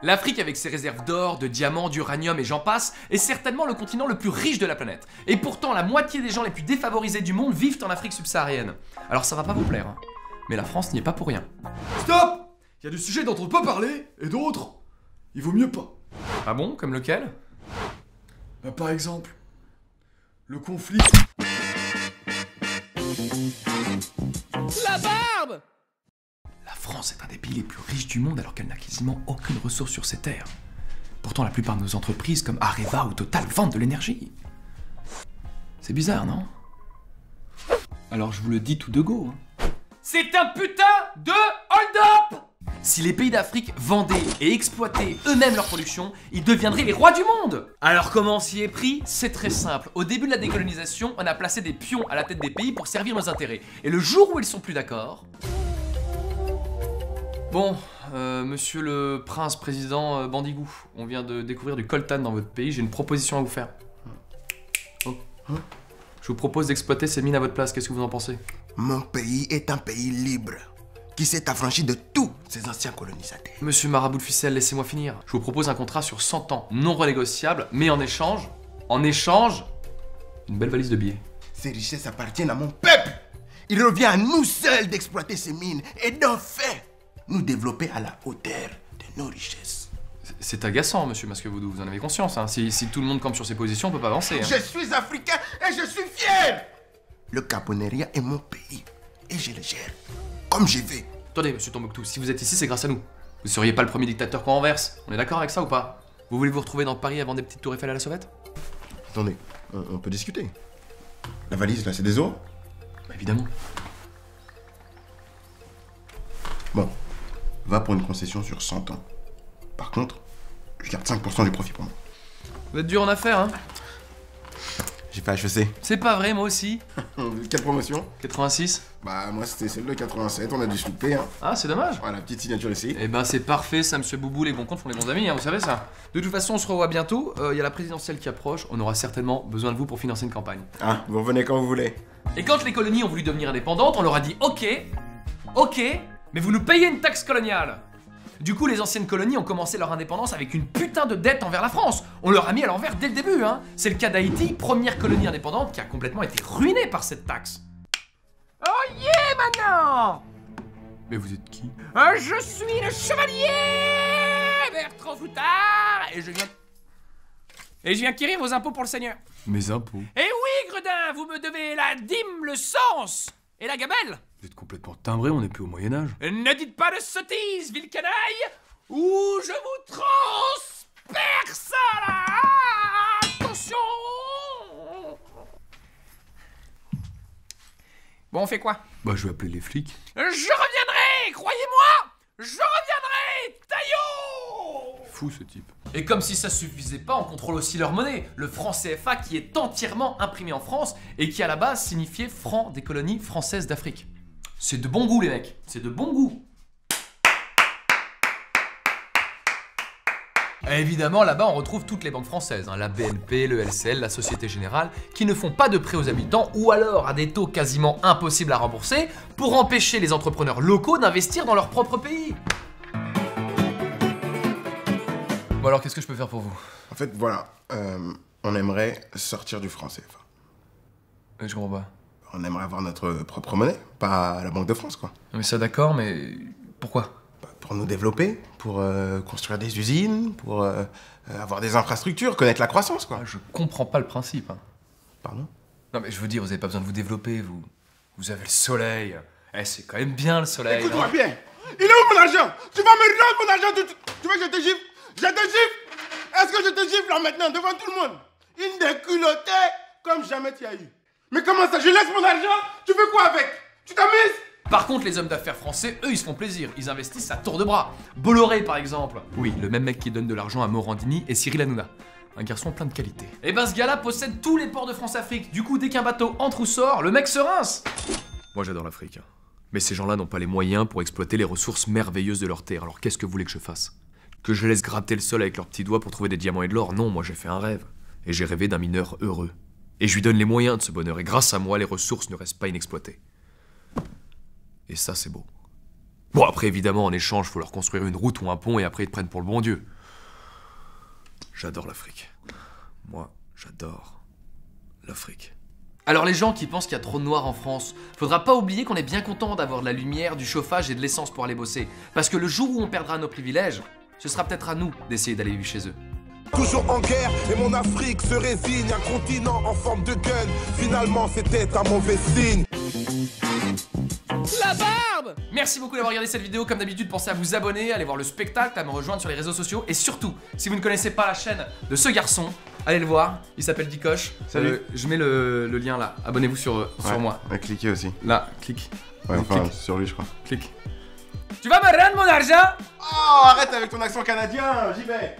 L'Afrique, avec ses réserves d'or, de diamants, d'uranium et j'en passe, est certainement le continent le plus riche de la planète. Et pourtant, la moitié des gens les plus défavorisés du monde vivent en Afrique subsaharienne. Alors ça va pas vous plaire, hein. Mais la France n'y est pas pour rien. Stop! Il y a des sujets dont on peut parler, et d'autres, il vaut mieux pas. Ah bon? Comme lequel? Bah, par exemple, le conflit... La barbe! La France est un des pays les plus riches du monde alors qu'elle n'a quasiment aucune ressource sur ses terres. Pourtant, la plupart de nos entreprises comme Areva ou Total vendent de l'énergie. C'est bizarre, non? Alors je vous le dis tout de go, hein. C'est un putain de hold-up! Si les pays d'Afrique vendaient et exploitaient eux-mêmes leur production, ils deviendraient les rois du monde! Alors comment on s'y est pris? C'est très simple. Au début de la décolonisation, on a placé des pions à la tête des pays pour servir nos intérêts. Et le jour où ils sont plus d'accord... Bon, monsieur le prince président Bandigou, on vient de découvrir du coltan dans votre pays, j'ai une proposition à vous faire. Oh. Je vous propose d'exploiter ces mines à votre place, qu'est-ce que vous en pensez? Mon pays est un pays libre, qui s'est affranchi de tous ses anciens colonisateurs. Monsieur Marabout de Ficelle, laissez-moi finir. Je vous propose un contrat sur 100 ans, non renégociable, mais en échange, une belle valise de billets. Ces richesses appartiennent à mon peuple. Il revient à nous seuls d'exploiter ces mines et d'en faire nous développer à la hauteur de nos richesses. C'est agaçant, monsieur Masque-Vaudou, vous en avez conscience, hein. Si tout le monde campe sur ses positions, on peut pas avancer, hein. Je suis africain et je suis fier. Le Caponeria est mon pays et je le gère comme je veux. Attendez, monsieur Tombouctou, si vous êtes ici, c'est grâce à nous. Vous seriez pas le premier dictateur qu'on renverse. On est d'accord avec ça ou pas? Vous voulez vous retrouver dans Paris avant des petites tours Eiffel à la sauvette? Attendez, on peut discuter. La valise là, c'est des euros? Bah, évidemment. Bon, va pour une concession sur 100 ans. Par contre, je garde 5% du profit pour moi. Vous êtes dur en affaires, hein? J'ai fait HEC. C'est pas vrai, moi aussi. Quelle promotion? 86. Bah moi c'était celle de 87, on a dû se louper hein. Ah, c'est dommage. Voilà, petite signature ici. Eh ben c'est parfait, ça, monsieur Boubou, les bons comptes font les bons amis, hein, vous savez ça. De toute façon, on se revoit bientôt, il y a la présidentielle qui approche, on aura certainement besoin de vous pour financer une campagne. Ah, vous revenez quand vous voulez. Et quand les colonies ont voulu devenir indépendantes, on leur a dit ok, mais vous nous payez une taxe coloniale. Du coup, les anciennes colonies ont commencé leur indépendance avec une putain de dette envers la France. On leur a mis à l'envers dès le début, hein. C'est le cas d'Haïti, première colonie indépendante qui a complètement été ruinée par cette taxe. Oh yeah, maintenant! Mais vous êtes qui? Je suis le chevalier Bertrand Floutard et je viens acquérir vos impôts pour le Seigneur. Mes impôts. Et oui, Gredin, vous me devez la dîme, le sens et la gabelle. Vous êtes complètement timbré, on n'est plus au Moyen-Âge. Ne dites pas de sottises, ville canaille, ou je vous transperce là. Attention. Bon, on fait quoi? Bah je vais appeler les flics. Je reviendrai, croyez-moi. Je reviendrai, taillot. Fou ce type. Et comme si ça suffisait pas, on contrôle aussi leur monnaie, le franc CFA qui est entièrement imprimé en France et qui à la base signifiait franc des colonies françaises d'Afrique. C'est de bon goût les mecs, c'est de bon goût. Et évidemment là-bas on retrouve toutes les banques françaises, hein, la BNP, le LCL, la Société Générale, qui ne font pas de prêts aux habitants ou alors à des taux quasiment impossibles à rembourser pour empêcher les entrepreneurs locaux d'investir dans leur propre pays. Bon alors qu'est-ce que je peux faire pour vous? En fait voilà, on aimerait sortir du franc CFA. Je comprends pas. On aimerait avoir notre propre monnaie, pas à la Banque de France quoi. Mais ça d'accord, mais pourquoi? Pour nous développer, pour construire des usines, pour avoir des infrastructures, connaître la croissance quoi. Je comprends pas le principe. Hein. Pardon? Non mais je veux dire, vous avez pas besoin de vous développer, vous avez le soleil. Eh, c'est quand même bien le soleil. Écoute-moi bien, il est où mon argent? Tu vas me rendre mon argent, tu veux que je te gifle? Je te gifle! Est-ce que je te gifle là maintenant, devant tout le monde? Une déculottée comme jamais tu as eu. Mais comment ça, je laisse mon argent? Tu fais quoi avec? Tu t'amuses? Par contre, les hommes d'affaires français, eux, ils se font plaisir. Ils investissent à tour de bras. Bolloré, par exemple. Oui, le même mec qui donne de l'argent à Morandini et Cyril Hanouna. Un garçon plein de qualité. Et ben, ce gars-là possède tous les ports de France-Afrique. Du coup, dès qu'un bateau entre ou sort, le mec se rince. Moi j'adore l'Afrique. Hein. Mais ces gens-là n'ont pas les moyens pour exploiter les ressources merveilleuses de leur terre. Alors qu'est-ce que vous voulez que je fasse? Que je laisse gratter le sol avec leurs petits doigts pour trouver des diamants et de l'or? Non, moi j'ai fait un rêve. Et j'ai rêvé d'un mineur heureux. Et je lui donne les moyens de ce bonheur. Et grâce à moi, les ressources ne restent pas inexploitées. Et ça, c'est beau. Bon, après, évidemment, en échange, faut leur construire une route ou un pont et après, ils te prennent pour le bon Dieu. J'adore l'Afrique. Moi, j'adore l'Afrique. Alors les gens qui pensent qu'il y a trop de noirs en France, faudra pas oublier qu'on est bien content d'avoir de la lumière, du chauffage et de l'essence pour aller bosser. Parce que le jour où on perdra nos privilèges, ce sera peut-être à nous d'essayer d'aller vivre chez eux. Toujours en guerre et mon Afrique se résigne. Un continent en forme de gun. Finalement c'était un mauvais signe. La barbe! Merci beaucoup d'avoir regardé cette vidéo. Comme d'habitude, pensez à vous abonner, à aller voir le spectacle, à me rejoindre sur les réseaux sociaux. Et surtout, si vous ne connaissez pas la chaîne de ce garçon, allez le voir. Il s'appelle Dikosh. Salut. Je mets le lien là. Abonnez-vous sur moi. Ouais, cliquez aussi. Là, clique. Ouais, enfin, Clique. sur lui, je crois. Clique. Tu vas me rendre mon argent? Oh, arrête avec ton accent canadien, j'y vais.